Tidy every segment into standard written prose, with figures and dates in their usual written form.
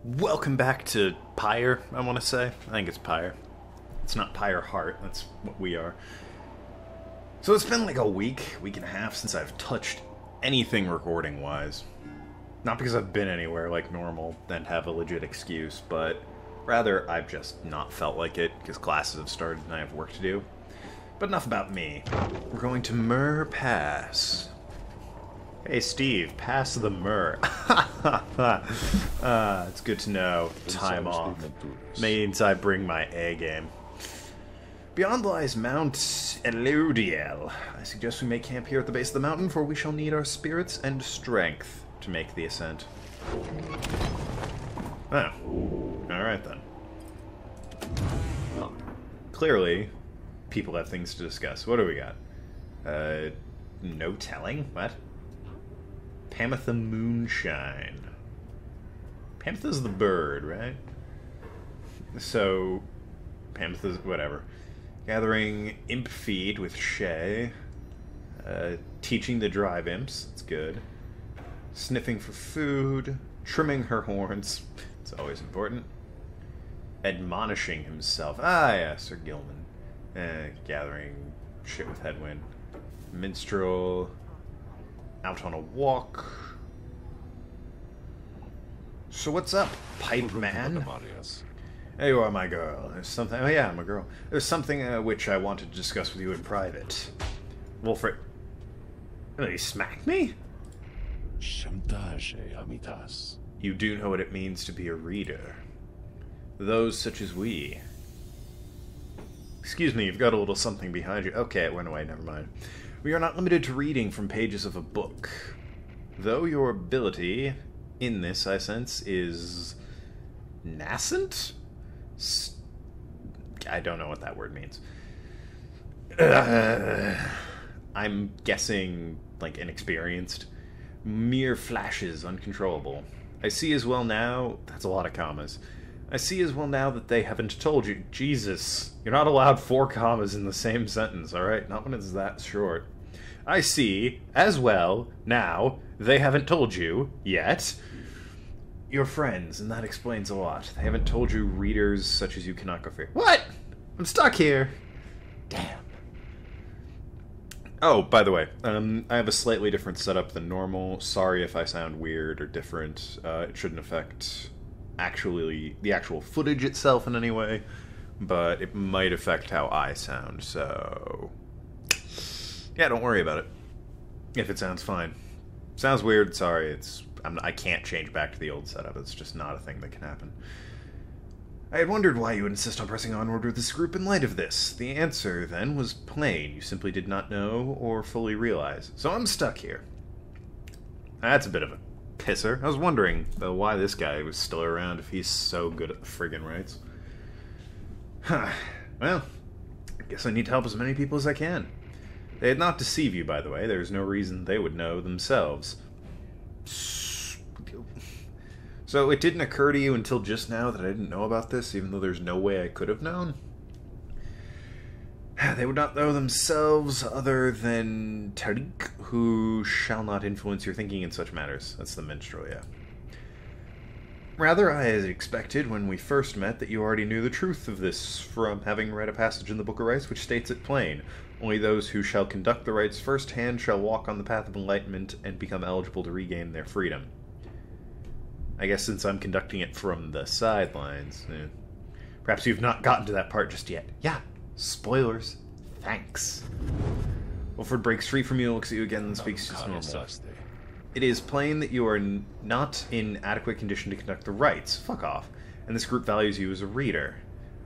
Welcome back to Pyre, I want to say. I think it's Pyre. It's not Pyre Heart, that's what we are. So it's been like a week and a half since I've touched anything recording-wise. Not because I've been anywhere like normal and have a legit excuse, but rather I've just not felt like it because classes have started and I have work to do. But enough about me. We're going to Myr Pass. Hey Steve, pass the Myr. It's good to know. Time off means I bring my A game. Beyond lies Mount Eludiel. I suggest we make camp here at the base of the mountain, for we shall need our spirits and strength to make the ascent. Oh. Alright then. Clearly, people have things to discuss. What do we got? No telling? What? Pamitha Moonshine. Pamitha's the bird, right? So, Pamitha's whatever. Gathering imp feed with Shae. Teaching the drive imps. That's good. Sniffing for food. Trimming her horns. It's always important. Admonishing himself. Ah, yeah, Sir Gilman. Gathering shit with Headwind. Minstrel. Out on a walk. So what's up, pipe man? There you are, my girl. There's something. Oh yeah, I'm a girl. There's something which I wanted to discuss with you in private. Wolfred. Oh, he smacked me? You do know what it means to be a reader. Those such as we. Excuse me, you've got a little something behind you. Okay, it went away, never mind. We are not limited to reading from pages of a book. Though your ability in this, I sense, is nascent? I don't know what that word means. I'm guessing, like, inexperienced. Mere flashes, uncontrollable. I see as well now... That's a lot of commas. I see as well now that they haven't told you... Jesus, you're not allowed 4 commas in the same sentence, alright? Not when it's that short. I see, as well, now, they haven't told you, yet, you're friends, and that explains a lot. They haven't told you readers such as you cannot go free. What? I'm stuck here. Damn. Oh, by the way, I have a slightly different setup than normal. Sorry if I sound weird or different. It shouldn't affect the actual footage itself in any way, but it might affect how I sound, so... Yeah, don't worry about it. If it sounds fine. Sounds weird, sorry, I can't change back to the old setup. It's just not a thing that can happen. I had wondered why you would insist on pressing onward with this group in light of this. The answer, then, was plain. You simply did not know or fully realize. So I'm stuck here. That's a bit of a pisser. I was wondering, though, why this guy was still around if he's so good at the friggin' rights. Huh. Well, I guess I need to help as many people as I can. They did not deceive you, by the way. There's no reason they would know themselves. So it didn't occur to you until just now that I didn't know about this, even though there's no way I could have known? They would not know themselves other than Tariq, who shall not influence your thinking in such matters. That's the minstrel, yeah. Rather, I had expected when we first met that you already knew the truth of this from having read a passage in the Book of Rites which states it plain. Only those who shall conduct the rites firsthand shall walk on the path of enlightenment and become eligible to regain their freedom. I guess since I'm conducting it from the sidelines, perhaps you've not gotten to that part just yet. Yeah, spoilers. Thanks. Wilfred breaks free from you, looks at you again, and speaks as normal. It is plain that you are not in adequate condition to conduct the rites. Fuck off. And this group values you as a reader.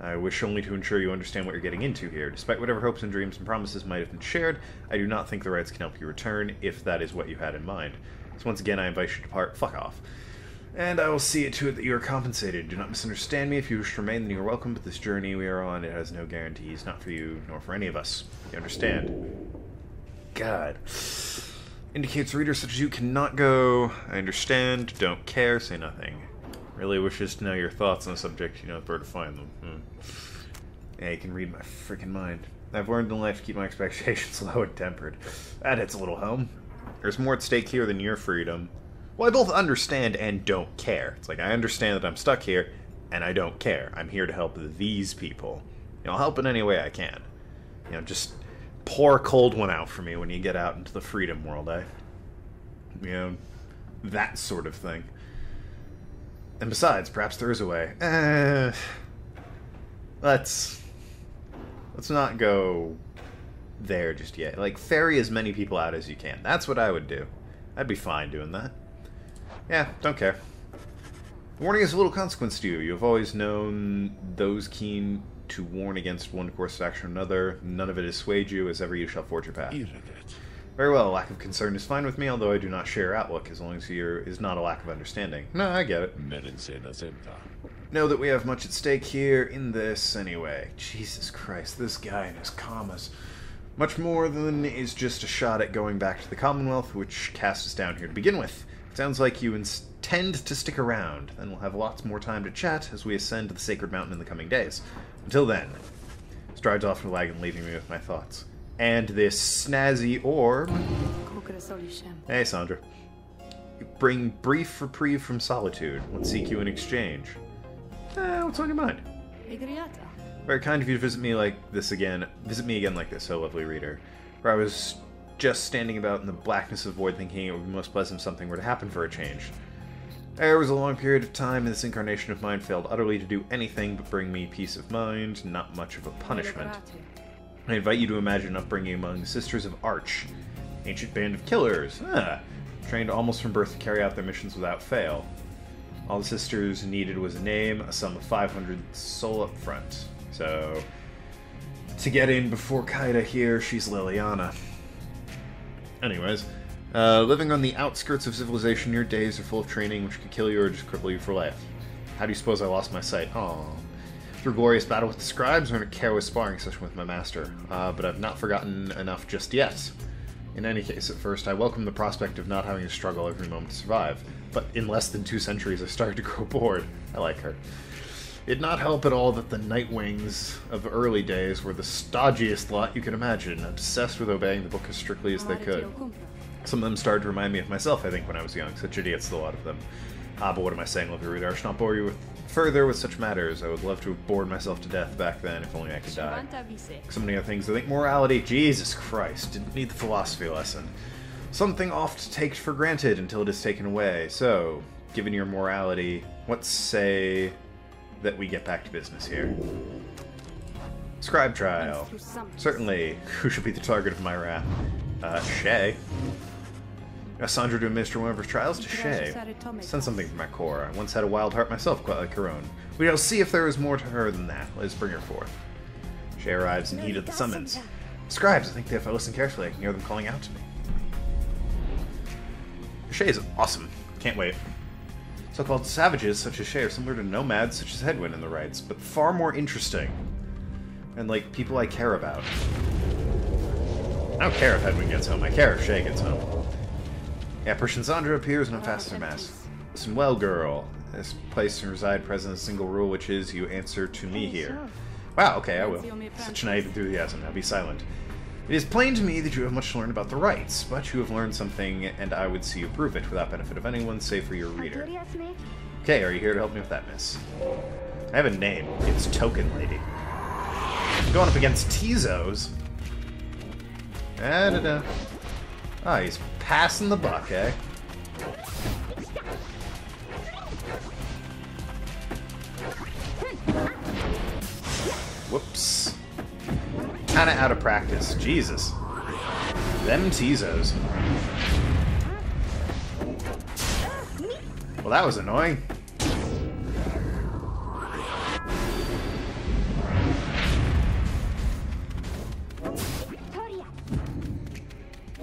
I wish only to ensure you understand what you're getting into here. Despite whatever hopes and dreams and promises might have been shared, I do not think the rites can help you return, if that is what you had in mind. So once again, I invite you to depart. Fuck off. And I will see it to it that you are compensated. Do not misunderstand me. If you wish to remain, then you are welcome, but this journey we are on, it has no guarantees. Not for you, nor for any of us. You understand? God. Indicates readers such as you cannot go. I understand. Don't care. Say nothing. Really wishes to know your thoughts on the subject. You know where to find them. Yeah, you can read my freaking mind. I've learned in life to keep my expectations low and tempered. That hits a little home. There's more at stake here than your freedom. Well, I both understand and don't care. It's like, I understand that I'm stuck here, and I don't care. I'm here to help these people. I'll help in any way I can. Just pour a cold one out for me when you get out into the freedom world, eh? That sort of thing. And besides, perhaps there is a way. Let's not go there just yet. Like, ferry as many people out as you can. That's what I would do. I'd be fine doing that. Yeah, don't care. The warning has a little consequence to you. You have always known those keen to warn against one course of action or another. None of it has swayed you, as ever you shall forge your path. Very well, a lack of concern is fine with me, although I do not share your outlook, as long as there is not a lack of understanding. No, I get it. Know that we have much at stake here in this, anyway. Jesus Christ, this guy and his commas. Much more than is just a shot at going back to the Commonwealth, which cast us down here to begin with. It sounds like you intend to stick around, then we'll have lots more time to chat as we ascend to the Sacred Mountain in the coming days. Until then, strides off to the wagon, leaving me with my thoughts. And this snazzy orb... Hey, Sandra. You bring brief reprieve from solitude. Let's seek you in exchange. What's on your mind? Very kind of you to visit me like this again. Visit me again like this, oh lovely reader. For I was just standing about in the blackness of the void, thinking it would be most pleasant if something were to happen for a change. There was a long period of time, and this incarnation of mine failed utterly to do anything but bring me peace of mind, not much of a punishment. I invite you to imagine upbringing among the Sisters of Arch, ancient band of killers, trained almost from birth to carry out their missions without fail. All the sisters needed was a name, a sum of 500 sol up front. So, to get in before Kaida here, she's Liliana. Anyways, living on the outskirts of civilization, your days are full of training which could kill you or just cripple you for life. How do you suppose I lost my sight? Oh, through glorious battle with the scribes or in a careless sparring session with my master. But I've not forgotten enough just yet. In any case, at first, I welcomed the prospect of not having to struggle every moment to survive. But in less than 2 centuries, I started to grow bored. I like her. It did not help at all that the Nightwings of early days were the stodgiest lot you could imagine, obsessed with obeying the book as strictly as they could. Some of them started to remind me of myself, I think, when I was young. Such idiots, the lot of them. But what am I saying, lovely reader? I shall not bore you further with such matters. I would love to have bored myself to death back then, if only I could die. So many other things. I think morality, Jesus Christ, didn't need the philosophy lesson. Something oft takes for granted until it is taken away. So, given your morality, let's say that we get back to business here. Scribe trial. Certainly, who should be the target of my wrath? Shae. Ask Sandra to administer one of her trials to Shae. Send something from my core. I once had a wild heart myself, quite like her own. We shall see if there is more to her than that. Let us bring her forth. Shae arrives in heat of the summons. Scribes, I think that if I listen carefully, I can hear them calling out to me. Shae is awesome. Can't wait. So-called savages such as Shae are similar to nomads such as Headwind in the rights, but far more interesting. And, like, people I care about. I don't care if Headwind gets home. I care if Shae gets home. Yeah, Persian Sandra appears and unfastens her mask. Listen well, girl. This place can reside present a single rule, which is you answer to me here. Wow, okay, I will. Such naive enthusiasm. Now be silent. It is plain to me that you have much to learn about the rights, but you have learned something, and I would see you prove it without benefit of anyone save for your reader. Okay, are you here to help me with that, miss? I have a name. It's Tokenlad. I'm going up against Tezos. Da-da-da. Ah, he's passing the buck, eh? Whoops. Kinda out of practice. Jesus. Them Tezos. Well, that was annoying.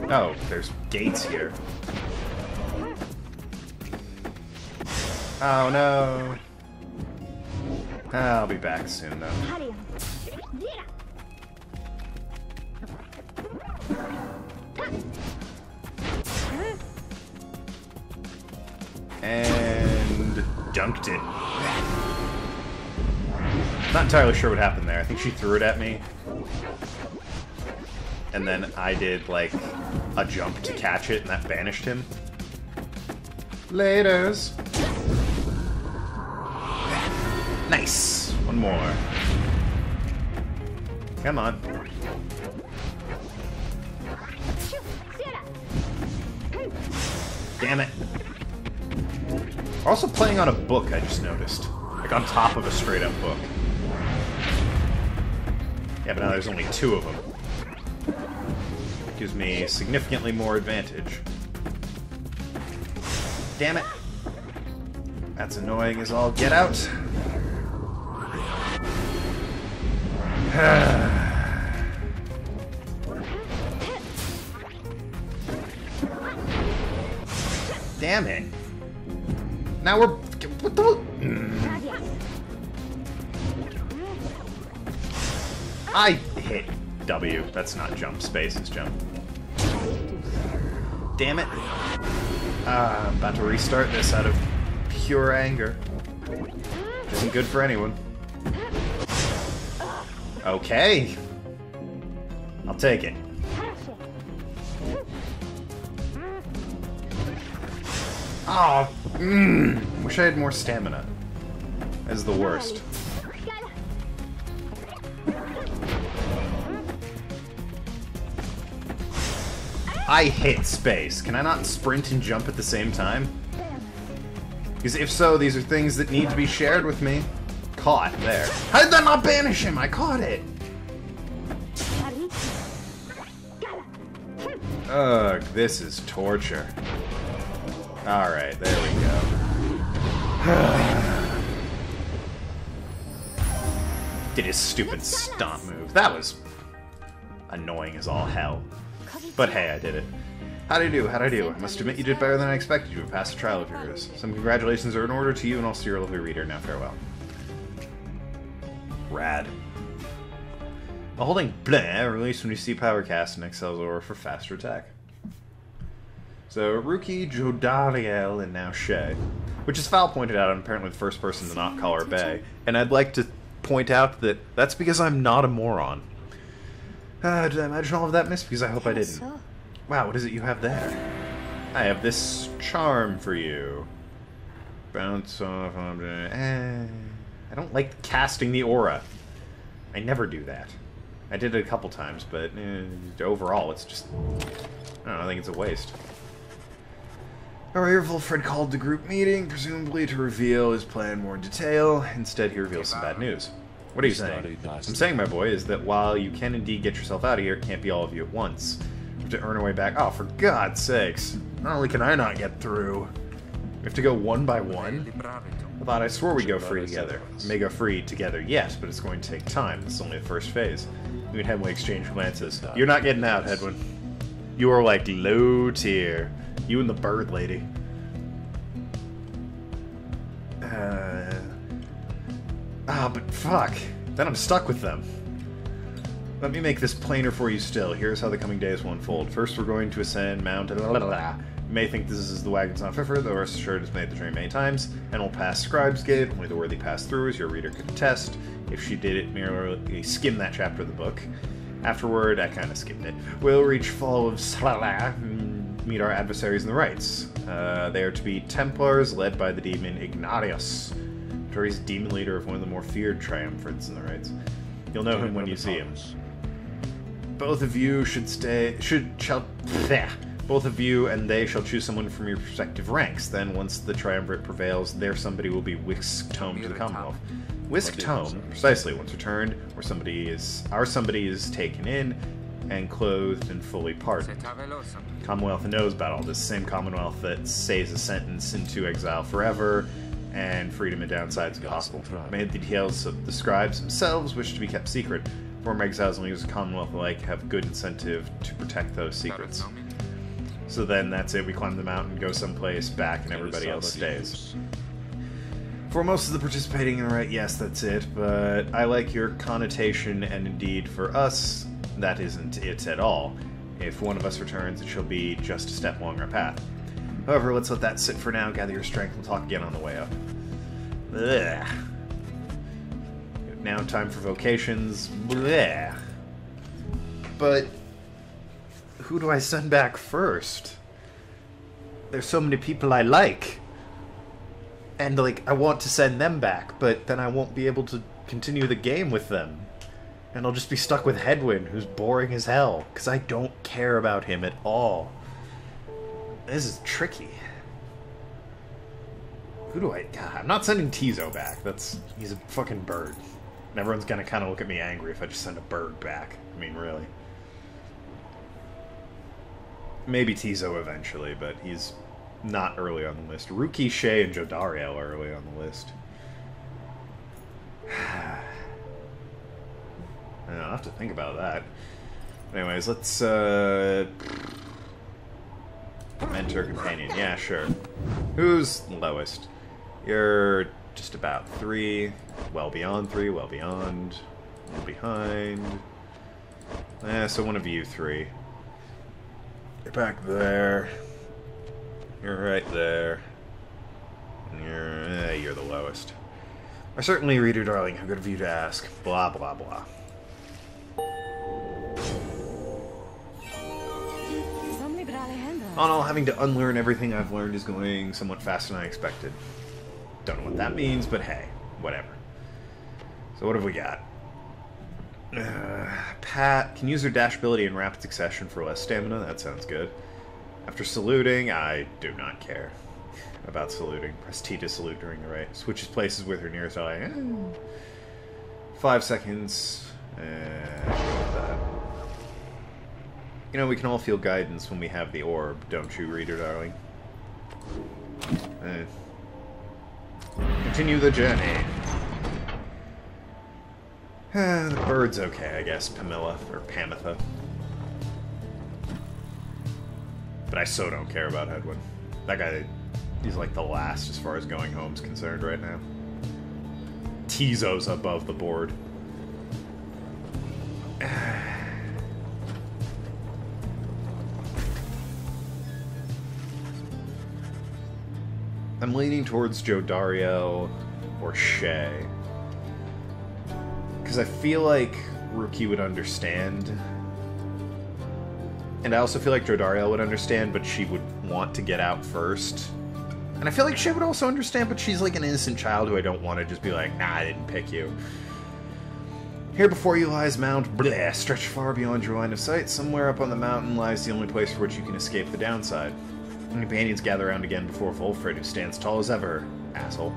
Oh, there's gates here. Oh no. I'll be back soon though. And dunked it. Not entirely sure what happened there. I think she threw it at me. And then I did, like, a jump to catch it, and that banished him. Laters. Nice. One more. Come on. Damn it. Also playing on a book, I just noticed. Like on top of a straight-up book. Yeah, but now there's only 2 of them. Gives me significantly more advantage. Damn it. That's annoying as all get out. Damn it. Now we're... What the... I hit W. That's not jump. Space is jump. Damn it. I'm about to restart this out of pure anger. Which isn't good for anyone. Okay. I'll take it. Oh, wish I had more stamina. That's the worst. I hit space. Can I not sprint and jump at the same time? Because if so, these are things that need to be shared with me. Caught. There. How did that not banish him? I caught it! Ugh, this is torture. Alright, there we go. Did his stupid stomp move. That was annoying as all hell. But hey, I did it. How'd I do? How'd I do? I must admit you did better than I expected. You have passed a trial of yours. Some congratulations are in order to you and also your lovely reader. Now farewell. Rad. While holding bleh, release when you see power cast and Excel's aura for faster attack. So, Ruki, Jodariel, and now Shae. Which is Foul pointed out, I'm apparently the first person to not call her Bae. And I'd like to point out that that's because I'm not a moron. Did I imagine all of that, miss? Because I hope I didn't. Wow, what is it you have there? I have this charm for you. Bounce off... I don't like casting the aura. I never do that. I did it a couple times, but overall it's just... I don't know, I think it's a waste. However, Wilfred called the group meeting, presumably to reveal his plan more in detail. Instead, he reveals some bad news. What are you saying? What I'm saying, my boy, is that while you can indeed get yourself out of here, it can't be all of you at once. You have to earn a way back. Oh, for God's sakes. Not only can I not get through, we have to go one by one? I thought I swore we'd go free together. We may go free together, yes, but it's going to take time. This is only the first phase. Me and Hedwig exchange glances. You're not getting out, Hedwig. You are like low tier. You and the bird lady. But fuck. Then I'm stuck with them. Let me make this plainer for you still. Here's how the coming days will unfold. First, we're going to ascend Mount... You may think this is the wagon's not fit for it, though rest assured it's made the journey many times, and will pass Scribe's Gate. Only the worthy pass through, as your reader could attest. If she did it, merely skim that chapter of the book. Afterward, I kind of skimmed it. We'll reach Fall of Slala and meet our adversaries in the rites. They are to be Templars, led by the demon Ignatius. He's demon leader of one of the more feared triumphants in the rites. You'll know him when you see him. Both of you both of you and they shall choose someone from your respective ranks. Then, once the triumvirate prevails, their somebody will be whisked home to the Commonwealth. Whisked home, precisely, once returned, where our somebody is taken in and clothed and fully pardoned. Commonwealth knows about all this. Same Commonwealth that says a sentence into exile forever and freedom and downsides of the gospel. Many of the details of the scribes themselves wish to be kept secret. Former exiles and leaders of Commonwealth alike have good incentive to protect those secrets. So then that's it, we climb the mountain, go someplace, back, and everybody else stays. For most of the participating in the rite, yes, that's it, but I like your connotation, and indeed for us, that isn't it at all. If one of us returns, it shall be just a step along our path. However, let's let that sit for now, gather your strength, we'll talk again on the way up. Blech. Now time for vocations. Blech. But who do I send back first? there's so many people I like. And, like, I want to send them back, but then I won't be able to continue the game with them. And I'll just be stuck with Hedwyn, who's boring as hell, because I don't care about him at all. This is tricky. Who do I... God, I'm not sending Tizo back. He's a fucking bird. And everyone's gonna kind of look at me angry if I just send a bird back. I mean, really. Maybe Tizo eventually, but he's not early on the list. Ruki, Shae, and Jodariel are early on the list. I'll have to think about that. Anyways, let's, mentor companion. Yeah, sure. Who's lowest? You're just about 3. Well beyond 3, well beyond. Well behind. So one of you 3. You're back there. You're right there. And you're the lowest. I certainly, reader darling, how good of you to ask. Blah, blah, blah. On all, having to unlearn everything I've learned is going somewhat faster than I expected. Don't know what that means, but hey, whatever. So what have we got? Pat can use her dash ability in rapid succession for less stamina. That sounds good. After saluting, I do not care about saluting. Press T to salute during the raid. Switches places with her nearest ally. 5 seconds. That. You know, we can all feel guidance when we have the orb, don't you, reader darling? Continue the journey. The bird's okay, I guess. Pamela, or Pamitha. But I so don't care about Hedwyn. That guy, he's like the last as far as going home's concerned right now. Tizo's above the board. I'm leaning towards Jodariel or Shae. Because I feel like Ruki would understand. And I also feel like Jodariel would understand, but she would want to get out first. And I feel like Shae would also understand, but she's like an innocent child who I don't want to just be like, nah, I didn't pick you. Here before you lies Mount Bleh, stretched far beyond your line of sight. Somewhere up on the mountain lies the only place for which you can escape the downside. And companions gather around again before Volfred, who stands tall as ever. Asshole.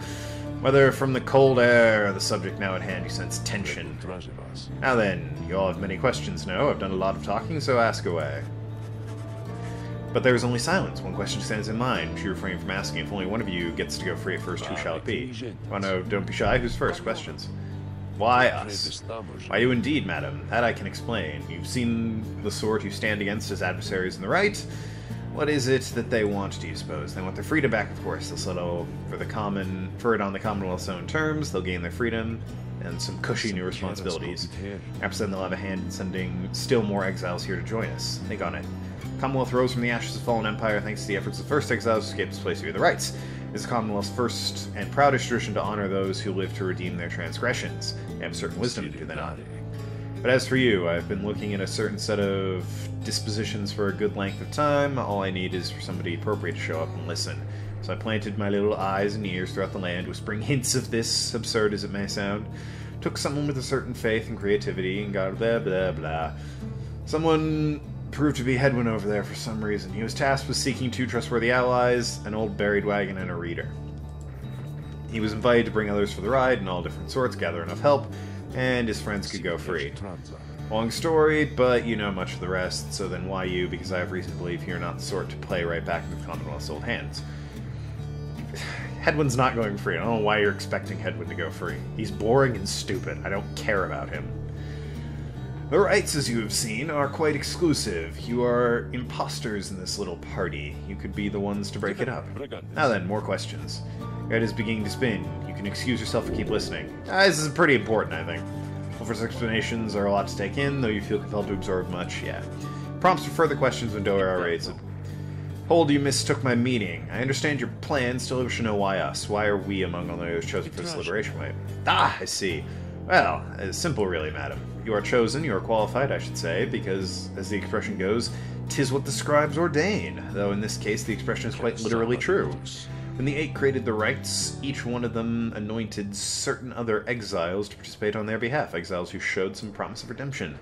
Whether from the cold air or the subject now at hand, you sense tension. Now then, you all have many questions, no? I've done a lot of talking, so ask away. But there is only silence. One question stands in mind. You refrain from asking. If only one of you gets to go free at first, who shall it be? Oh no, don't be shy. Who's first? Questions. Why us? Why you indeed, madam? That I can explain. You've seen the sort who stand against as adversaries in the right. What is it that they want, do you suppose? They want their freedom back, of course. They'll settle for it on the Commonwealth's own terms. They'll gain their freedom and some cushy new responsibilities. Perhaps then they'll have a hand in sending still more exiles here to join us. Think on it. Commonwealth rose from the ashes of fallen empire thanks to the efforts of the first exiles to escape this place via the rights. It is the Commonwealth's first and proudest tradition to honor those who live to redeem their transgressions. They have certain wisdom, do they not? But as for you, I've been looking at a certain set of dispositions for a good length of time. All I need is for somebody appropriate to show up and listen. So I planted my little eyes and ears throughout the land, whispering hints of this, absurd as it may sound. Took someone with a certain faith and creativity, and got blah blah blah. Someone proved to be Hedwyn over there for some reason. He was tasked with seeking 2 trustworthy allies, an old buried wagon and a reader. He was invited to bring others for the ride, in all different sorts, gather enough help, and his friends could go free. Long story, but you know much of the rest, so then why you? Because I have reason to believe you're not the sort to play right back into the Commonwealth's old hands. Hedwyn's not going free. I don't know why you're expecting Hedwyn to go free. He's boring and stupid. I don't care about him. The rights, as you have seen, are quite exclusive. You are imposters in this little party. You could be the ones to break it up. Now then, more questions. Your head is beginning to spin. You can excuse yourself and keep listening. This is pretty important, I think. Wolfer's explanations are a lot to take in, though you feel compelled to absorb much, yeah. Prompts for further questions when Doera raids. Hold, you mistook my meaning. I understand your plan, still wish to know why us. Why are we among all those chosen for this liberation wave? Ah, I see. Well, it's simple really, madam. You are chosen, you are qualified, I should say, because, as the expression goes, 'Tis what the scribes ordain, though in this case the expression is quite literally true. When the Eight created the rites, each one of them anointed certain other exiles to participate on their behalf, exiles who showed some promise of redemption.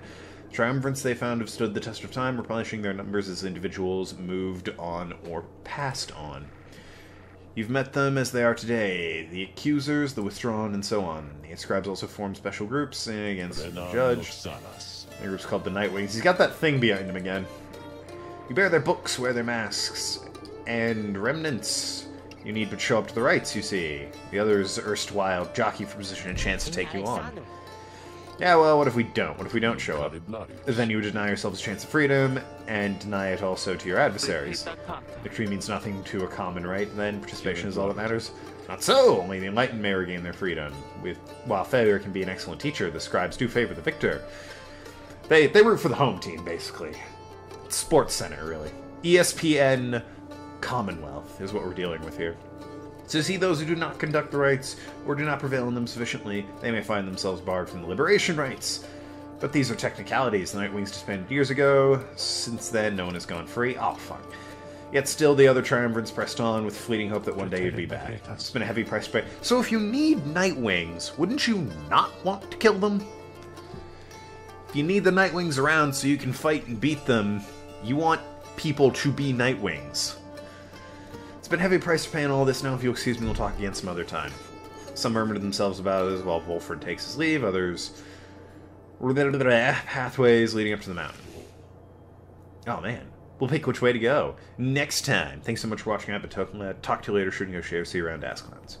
The triumvirats they found have stood the test of time, replenishing their numbers as individuals moved on or passed on. You've met them as they are today, the accusers, the withdrawn, and so on. The Eight scribes also form special groups against the judge. The group's called the Nightwings. He's got that thing behind him again. You bear their books, wear their masks, and remnants. You need but show up to the rites, you see. The others erstwhile jockey for position and chance to take you on. Yeah, well, what if we don't? What if we don't show up? Then you would deny yourselves a chance of freedom, and deny it also to your adversaries. Victory means nothing to a common right, then participation is all that matters. Not so! Only the enlightened may regain their freedom. While failure can be an excellent teacher, the scribes do favor the victor. They root for the home team, basically. Sports Center, really. ESPN Commonwealth is what we're dealing with here. So see those who do not conduct the rites, or do not prevail in them sufficiently, they may find themselves barred from the liberation rites. But these are technicalities. The Nightwings disbanded years ago. Since then, no one has gone free. Oh, fuck. Yet still, the other triumvirats pressed on with fleeting hope that one day you'd be back. It's been a heavy price to pay. So if you need Nightwings, wouldn't you not want to kill them? If you need the Nightwings around so you can fight and beat them, you want people to be Nightwings. It's been a heavy price to pay on all this. Now, if you'll excuse me, we'll talk again some other time. Some murmur to themselves about it as while Wolford takes his leave. Others... pathways leading up to the mountain. Oh, man. We'll pick which way to go next time. Thanks so much for watching. I've been Tokenlad. Talk to you later. Shooting Shae. See you around Ask Clowns.